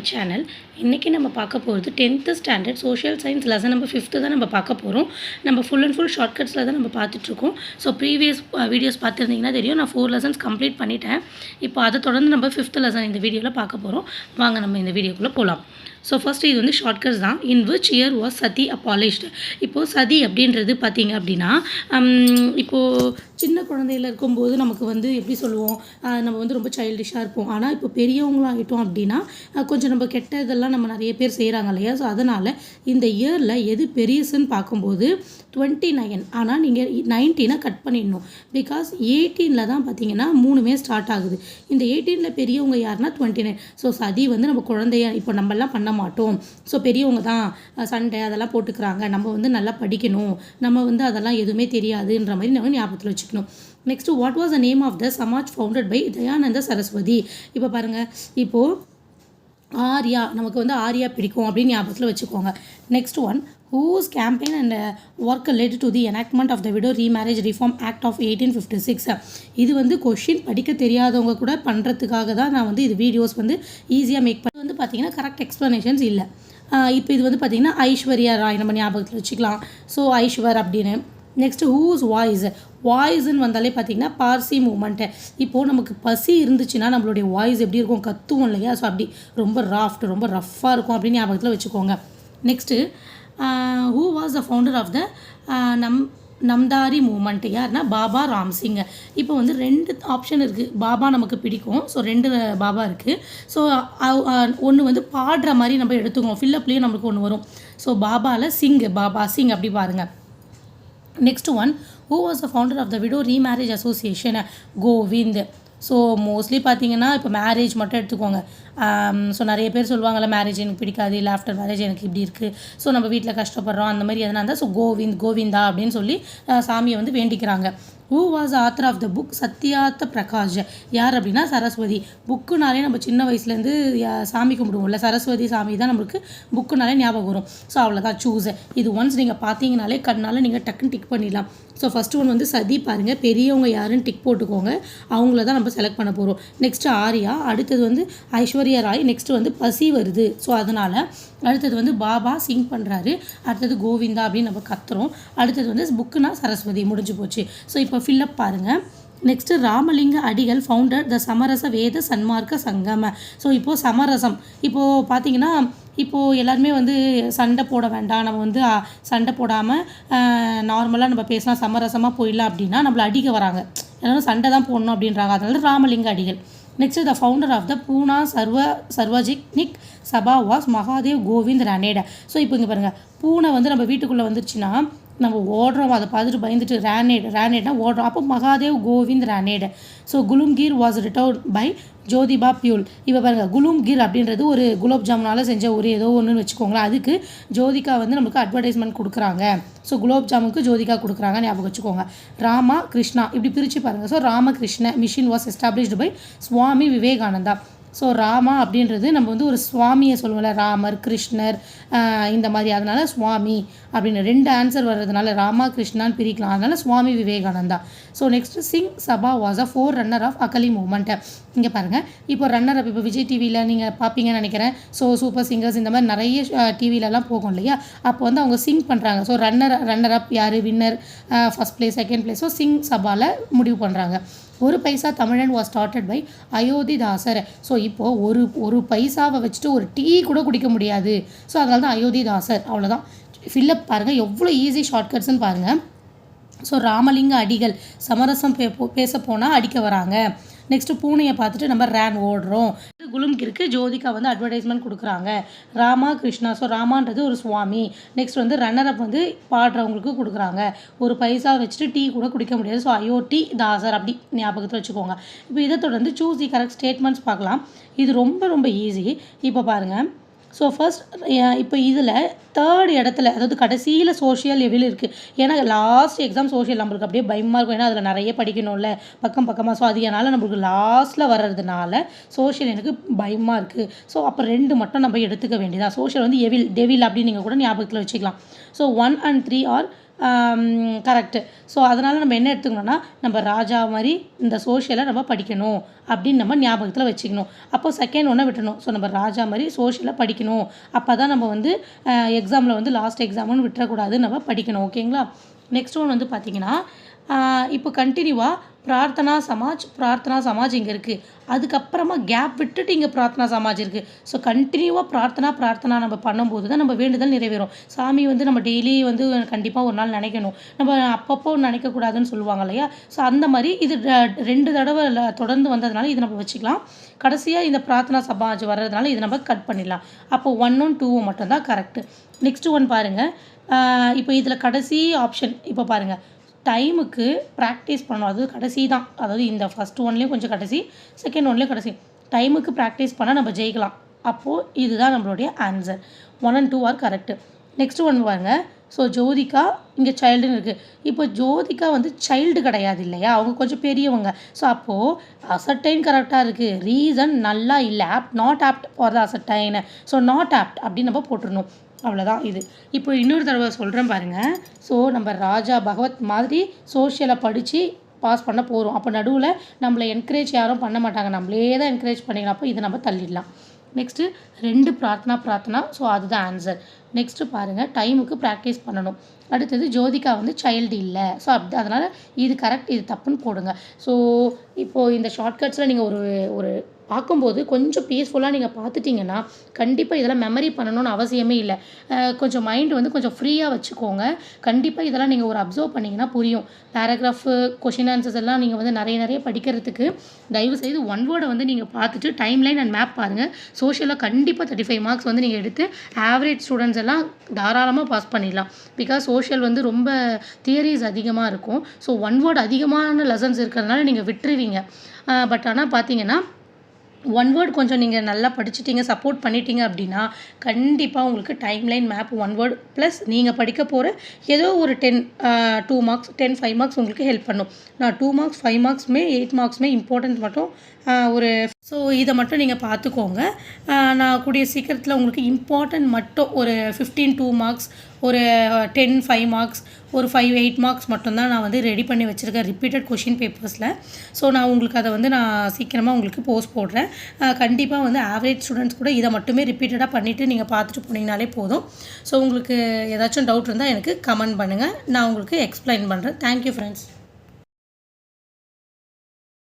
Channel. இன்றைக்கி நம்ம பார்க்க போகிறது 10th standard social science lesson number 5 தான் நம்ம பார்க்க போகிறோம். நம்ம ஃபுல் அண்ட் ஃபுல் ஷார்ட்கட்ஸில் தான் நம்ம பார்த்துட்ருக்கோம். ஸோ ப்ரீவியஸ் வீடியோஸ் பார்த்துருந்தீங்கன்னா தெரியும், நான் 4 லெசன்ஸ் கம்ப்ளீட் பண்ணிட்டேன். இப்போ அதை தொடர்ந்து நம்ம 5th லெசன் இந்த வீடியோவில் பார்க்க போகிறோம். வாங்க நம்ம இந்த வீடியோக்குள்ளே போகலாம். ஸோ ஃபஸ்ட்டு இது வந்து ஷார்ட்கட்ஸ் தான். இன் விச் இயர் வாஸ் சதி அபாலிஷ்டு. இப்போது சதி அப்படின்றது பார்த்திங்க அப்படின்னா, இப்போது சின்ன குழந்தையில் இருக்கும்போது நமக்கு வந்து எப்படி சொல்லுவோம், நம்ம வந்து ரொம்ப சைல்டிஷாக இருப்போம். ஆனால் இப்போ பெரியவங்களாகிட்டோம் அப்படின்னா கொஞ்சம் நம்ம கெட்ட இதெல்லாம் நம்ம நிறைய பேர் செய்கிறாங்க இல்லையா. ஸோ அதனால் இந்த இயரில் எது பெரியசுன்னு பார்க்கும்போது 29. ஆனால் நீங்கள் 19 கட் பண்ணிடணும். பிகாஸ் 18 தான் பார்த்தீங்கன்னா 3மே ஸ்டார்ட் ஆகுது. இந்த 18 பெரியவங்க யாருன்னா 29. ஸோ சதி வந்து நம்ம குழந்தைய இப்போ நம்மளாம் பண்ண மாட்டோம். ஸோ பெரியவங்க தான் சண்டை அதெல்லாம் போட்டுக்கிறாங்க, நம்ம வந்து நல்லா படிக்கணும், நம்ம வந்து அதெல்லாம் எதுவுமே தெரியாதுன்ற மாதிரி நம்ம ஞாபகத்தில் வச்சுக்கணும். Next, what was the name of the Samaj founded by Dayananda Saraswati. இப்போ பாருங்கள், இப்போது ஆர்யா, நமக்கு வந்து ஆர்யா பிடிக்கும் அப்படின்னு ஞாபகத்தில் வச்சுக்கோங்க. Next one, whose campaign and work led to the enactment of the Widow Remarriage Reform Act of 1856. இது வந்து கொஷின் படிக்க தெரியாதவங்க கூட பண்ணுறதுக்காக தான் நான் வந்து இது வீடியோஸ் வந்து ஈஸியாக மேக் பண்ணி வந்து பார்த்தீங்கன்னா கரெக்ட் எக்ஸ்ப்ளனேஷன்ஸ் இல்லை. இப்போ இது வந்து பார்த்திங்கன்னா ஐஸ்வர்யா ராய் நம்ம ஞாபகத்தில் வச்சுக்கலாம். ஸோ ஐஸ்வர் அப்படின்னு. நெக்ஸ்ட்டு, ஹூஸ் வாய்ஸ்ன்னு வந்தாலே பார்த்திங்கன்னா பார்சி மூமெண்ட்டு. இப்போது நமக்கு பசி இருந்துச்சுன்னா நம்மளுடைய வாய்ஸ் எப்படி இருக்கும், கத்துவோம் இல்லையா. ஸோ அப்படி ரொம்ப ரொம்ப ரஃப்பாக இருக்கும் அப்படின்னு ஞாபகத்தில் வச்சுக்கோங்க. Next, who was the founder of the Namdhari movement. யாருன்னா பாபா ராம்சிங். இப்போ வந்து 2 ஆப்ஷன் இருக்குது. பாபா நமக்கு பிடிக்கும், ஸோ 2 பாபா இருக்குது. ஸோ ஒன்று வந்து பாடுற மாதிரி நம்ம எடுத்துக்கோம், ஃபில்லப்லேயும் நம்மளுக்கு ஒன்று வரும். ஸோ பாபாவில் பாபா சிங் அப்படி பாருங்கள். Next one, who was the founder of the widow remarriage association. Govind. So mostly பார்த்தீங்கன்னா இப்போ மேரேஜ் மட்டும் எடுத்துக்கோங்க. ஸோ நிறைய பேர் சொல்லுவாங்கள்ல, மேரேஜ் எனக்கு பிடிக்காது, இல்லை ஆஃப்டர் மேரேஜ் எனக்கு இப்படி இருக்குது, ஸோ நம்ம வீட்டில் கஷ்டப்படுறோம், அந்த மாதிரி எதனா இருந்தால் ஸோ கோவிந்தா அப்படின்னு சொல்லி சாமியை வந்து வேண்டிக்கிறாங்க. Who was author of the book Satyarth Prakash. யார் அப்படின்னா சரஸ்வதி. புக்குனாலே நம்ம சின்ன வயசுலேருந்து சாமி கும்பிடுவோம்ல, சரஸ்வதி சாமி தான் நம்மளுக்கு புக்குனாலே ஞாபகம் வரும். ஸோ அவ்வளோதான், சூஸ். இது ஒன்ஸ் நீங்கள் பார்த்தீங்கனாலே கண்ணால் நீங்கள் டக்குன்னு டிக் பண்ணிடலாம். ஸோ ஃபஸ்ட்டு ஒன் வந்து சதி பாருங்கள், பெரியவங்க யாருன்னு டிக் போட்டுக்கோங்க, அவங்கள தான் நம்ம செலக்ட் பண்ண போகிறோம். நெக்ஸ்ட்டு ஆர்யா, அடுத்தது வந்து ஐஸ்வர்யா ராய், நெக்ஸ்ட்டு வந்து பசி வருது, ஸோ அதனால். அடுத்தது வந்து பாபா சிங் பண்ணுறாரு, அடுத்தது கோவிந்தா அப்படின்னு நம்ம கத்துறோம், அடுத்தது வந்து புக்குனா சரஸ்வதி, முடிஞ்சு போச்சு. ஸோ இப்போ ஃபில்லப் பாருங்கள். நெக்ஸ்ட்டு, ராமலிங்க அடிகள் ஃபவுண்டர் த சமரச வேத சன்மார்க்க சங்கம. ஸோ இப்போது சமரசம், இப்போது பார்த்தீங்கன்னா இப்போது எல்லாருமே வந்து சண்டை போட வேண்டாம், நம்ம வந்து சண்டை போடாமல் நார்மலாக நம்ம பேசலாம், சமரசமாக போயிடலாம் அப்படின்னா நம்மளை அடிக்க வராங்க, எல்லாரும் சண்டை தான் போடணும் அப்படின்றாங்க. அதனால Ramalinga Adigal. Next, the founder of the Poona Sarvajanik Sabha was Mahadev Govind Ranade. So இப்போ இங்கே பாருங்கள், பூனை வந்து நம்ம வீட்டுக்குள்ளே வந்துருச்சுன்னா நம்ம ஓடுறோம், அதை பார்த்துட்டு பயந்துட்டு ரேனேட்னா ஓடுறோம், அப்போ Mahadev Govind Ranade. So Gulamgiri was written by Jyotiba Phule. இப்போ பாருங்கள், குலும்கீர் அப்படின்றது ஒரு குலோப் ஜாமுனால் செஞ்ச ஒரு ஏதோ ஒன்றுன்னு வச்சுக்கோங்களேன். அதுக்கு ஜோதிகா வந்து நமக்கு அட்வர்டைஸ்மெண்ட் கொடுக்குறாங்க. ஸோ குலோப் ஜாமுக்கு ஜோதிகா கொடுக்குறாங்க, ஞாபகம் வச்சுக்கோங்க. ராமா கிருஷ்ணா இப்படி பிரித்து பாருங்கள். So Ramakrishna mission was established by Swami Vivekananda. So Rama அப்படின்றது நம்ம வந்து ஒரு சுவாமியை சொல்லுவோம்ல, ராமர் கிருஷ்ணர் இந்த மாதிரி, அதனால் சுவாமி அப்படின்னு 2 ஆன்சர் வர்றதுனால ராமா கிருஷ்ணான்னு பிரிக்கலாம், அதனால் Swami Vivekananda. So next, Singh Sabha was a 4 runner of Akali movement. இங்கே பாருங்கள், இப்போ ரன்னர் அப், இப்போ விஜய் டிவியில் நீங்கள் பார்ப்பீங்கன்னு நினைக்கிறேன். ஸோ சூப்பர் சிங்கர்ஸ் இந்த மாதிரி நிறைய டிவிலலாம் போகும் இல்லையா, அப்போ வந்து அவங்க சிங் பண்ணுறாங்க. ஸோ ரன்னர் அப் யார், winner, first place, second place. So Singh சபாவில் முடிவு பண்ணுறாங்க. Oru Paisa Tamilan was started by Ayothidasar. So இப்போது ஒரு பைசாவை வச்சுட்டு ஒரு டீ கூட குடிக்க முடியாது, ஸோ அதனால தான் அயோத்திதாசர். அவ்வளோதான், ஃபில்லப் பாருங்கள், எவ்வளோ ஈஸி ஷார்ட்கட்ஸ்ன்னு பாருங்கள். ஸோ ராமலிங்க அடிகள் சமரசம் பேச போனால் அடிக்க வராங்க. நெக்ஸ்ட்டு, பூனையை பார்த்துட்டு நம்ம ஓடுறோம். குலும்கிற்கு ஜோதிகா வந்து அட்வர்டைஸ்மெண்ட் கொடுக்குறாங்க. ராமா கிருஷ்ணா, ஸோ ராமான்றது ஒரு சுவாமி. நெக்ஸ்ட் வந்து ரன்னரப் வந்து பாடுறவங்களுக்கு கொடுக்குறாங்க. ஒரு பைசா வச்சுட்டு டீ கூட குடிக்க முடியாது, ஸோ அயோத்தி தாசர் அப்படி ஞாபகத்தில் வச்சுக்கோங்க. இப்போ இதை தொடர்ந்து சூஸ் தி கரெக்ட் ஸ்டேட்மெண்ட்ஸ் பார்க்கலாம். இது ரொம்ப ஈஸி. இப்போ பாருங்கள், ஸோ ஃபர்ஸ்ட் இப்போ இதில் 3rd இடத்துல, அதாவது கடைசியில் சோஷியல் எவில் இருக்குது. ஏன்னா லாஸ்ட் எக்ஸாம் சோஷியல் நம்மளுக்கு அப்படியே பயமாக இருக்கும், ஏன்னா அதில் நிறைய படிக்கணும்ல பக்கமாக. ஸோ அது அதனால் நம்மளுக்கு லாஸ்ட்டில் வர்றதுனால சோஷியல் எனக்கு பயமாக இருக்குது. ஸோ அப்போ 2 மட்டும் நம்ம எடுத்துக்க வேண்டியதான். சோஷியல் வந்து டெவில் அப்படின்னு நீங்கள் கூட ஞாபகத்தில் வச்சுக்கலாம். So 1 and 3 are correct. So அதனால் நம்ம என்ன எடுத்துக்கணும்னா நம்ம ராஜா மாதிரி இந்த சோஷியலை நம்ம படிக்கணும் அப்படின்னு நம்ம ஞாபகத்தில் வச்சுக்கணும். அப்போ செகண்ட் ஒன்றை விட்டுணும். ஸோ நம்ம ராஜா மாதிரி சோஷியலை படிக்கணும். அப்போ தான் நம்ம வந்து எக்ஸாமில் வந்து லாஸ்ட் எக்ஸாம்னு விட்டுறக்கூடாது, நம்ம படிக்கணும். ஓகேங்களா? நெக்ஸ்ட் ஒன் வந்து பார்த்திங்கன்னா இப்போ கண்டினியூவாக பிரார்த்தனா சமாஜ் இங்கே இருக்குது. அதுக்கப்புறமா கேப் விட்டுட்டு இங்கே பிரார்த்தனா சமாஜ் இருக்குது. ஸோ கண்டினியூவாக பிரார்த்தனா நம்ம பண்ணும்போது தான் நம்ம வேண்டுதல் நிறைவேறும். சாமி வந்து நம்ம டெய்லி வந்து கண்டிப்பாக ஒரு நாள் நினைக்கணும். நம்ம அப்பப்போ நினைக்கக்கூடாதுன்னு சொல்லுவாங்க இல்லையா? ஸோ அந்த மாதிரி இது 2 தடவை தொடர்ந்து வந்ததுனால இது நம்ம வச்சுக்கலாம். கடைசியாக இந்த பிரார்த்தனா சமாஜ் வர்றதுனால இது நம்ம கட் பண்ணிடலாம். அப்போ 1ம் 2ம் மட்டும்தான் கரெக்டு. நெக்ஸ்ட் ஒன் பாருங்கள். இப்போ இதில் கடைசி ஆப்ஷன் இப்போ பாருங்கள், டைமுக்கு ப்ராக்டிஸ் பண்ணணும். அது கடைசி தான். அதாவது இந்த ஃபஸ்ட் ஒன்லேயும் கொஞ்சம் கடைசி, செகண்ட் ஒன்லேயும் கடைசி. டைமுக்கு ப்ராக்டிஸ் பண்ணால் நம்ம ஜெயிக்கலாம். அப்போது இதுதான் நம்மளுடைய answer. 1 and 2 are correct. Next one பாருங்கள். ஸோ ஜோதிகா இங்கே சைல்டுன்னு இருக்குது. இப்போ ஜோதிகா வந்து சைல்டு கிடையாது இல்லையா? அவங்க கொஞ்சம் பெரியவங்க. ஸோ அப்போது அசர்டைன் கரெக்டாக இருக்குது. ரீசன் நல்லா இல்லை. Not opt for the assertion. So not opt அப்படின்னு நம்ம போட்டுடணும். அவ்வளோதான் இது. இப்போ இன்னொரு தடவை சொல்கிறேன் பாருங்கள். ஸோ நம்ம ராஜா பகவத் மாதிரி சோஷியலை படித்து பாஸ் பண்ண போகிறோம். அப்போ நடுவில் நம்மளை என்கரேஜ் யாரும் பண்ண மாட்டாங்க, நம்மளே தான் என்கரேஜ் பண்ணிக்கலாம். அப்போ இதை நம்ம தள்ளிடலாம். நெக்ஸ்ட்டு 2 பிரார்த்தனா. ஸோ அதுதான் ஆன்சர். நெக்ஸ்ட்டு பாருங்கள், டைமுக்கு ப்ராக்டிஸ் பண்ணணும். அடுத்தது ஜோதிகா வந்து சைல்டு இல்லை. ஸோ அதனால் இது கரெக்ட், இது தப்புன்னு போடுங்க. ஸோ இப்போது இந்த ஷார்ட்கட்ஸில் நீங்கள் ஒரு பார்க்கும்போது கொஞ்சம் பீஸ்ஃபுல்லாக நீங்கள் பார்த்துட்டிங்கன்னா கண்டிப்பாக இதெல்லாம் மெமரி பண்ணணும்னு அவசியமே இல்லை. கொஞ்சம் மைண்டு வந்து கொஞ்சம் ஃப்ரீயாக வச்சுக்கோங்க. கண்டிப்பாக இதெல்லாம் நீங்கள் ஒரு அப்சர்வ் பண்ணிங்கன்னா புரியும். பேராகிராஃபு, கொஷின் ஆன்சர்ஸ் எல்லாம் நீங்கள் வந்து நிறைய படிக்கிறதுக்கு தயவுசெய்து ஒன் வேர்டை வந்து நீங்கள் பார்த்துட்டு டைம்லைன் அண்ட் மேப் பாருங்கள். சோஷியலாக கண்டிப்பாக 35 மார்க்ஸ் வந்து நீங்கள் எடுத்து ஆவரேஜ் ஸ்டூடெண்ட்ஸ் எல்லாம் தாராளமாக பாஸ் பண்ணிடலாம். பிகாஸ் சோஷியல் வந்து ரொம்ப தியரிஸ் அதிகமாக இருக்கும். ஸோ ஒன் வேர்டு அதிகமான லெசன்ஸ் இருக்கிறதுனால நீங்கள் விட்டுருவீங்க. பட் ஆனால் பார்த்தீங்கன்னா ஒன் வேர்ட் கொஞ்சம் நீங்கள் நல்லா படிச்சிட்டிங்க, சப்போர்ட் பண்ணிட்டீங்க அப்படின்னா கண்டிப்பாக உங்களுக்கு timeline map one word plus நீங்கள் படிக்க போகிற ஏதோ ஒரு 2 மார்க்ஸ் 5 மார்க்ஸ் உங்களுக்கு ஹெல்ப் பண்ணும். நான் 2 மார்க்ஸ் 5 மார்க்ஸுமே 8 மார்க்ஸுமே இம்பார்ட்டன்ட் மட்டும் ஸோ இதை மட்டும் நீங்கள் பார்த்துக்கோங்க. நான் கூடிய சீக்கிரத்தில் உங்களுக்கு இம்பார்ட்டன்ட் மட்டும் ஒரு 15 2 மார்க்ஸ், ஒரு 10 5 மார்க்ஸ், ஒரு 5 8 மார்க்ஸ் மட்டும்தான் நான் வந்து ரெடி பண்ணி வச்சுருக்கேன் ரிப்பீட்டட் கொஷின் பேப்பர்ஸில். ஸோ நான் உங்களுக்கு அதை வந்து நான் சீக்கிரமாக உங்களுக்கு போஸ்ட் போடுறேன். கண்டிப்பாக வந்து ஆவரேஜ் ஸ்டூடெண்ட்ஸ் கூட இதை மட்டுமே ரிப்பீட்டடாக பண்ணிவிட்டு நீங்கள் பார்த்துட்டு போனீங்கனாலே போதும். ஸோ உங்களுக்கு ஏதாச்சும் டவுட் இருந்தால் எனக்கு கமெண்ட் பண்ணுங்கள், நான் உங்களுக்கு எக்ஸ்பிளைன் பண்ணுறேன். Thank you friends.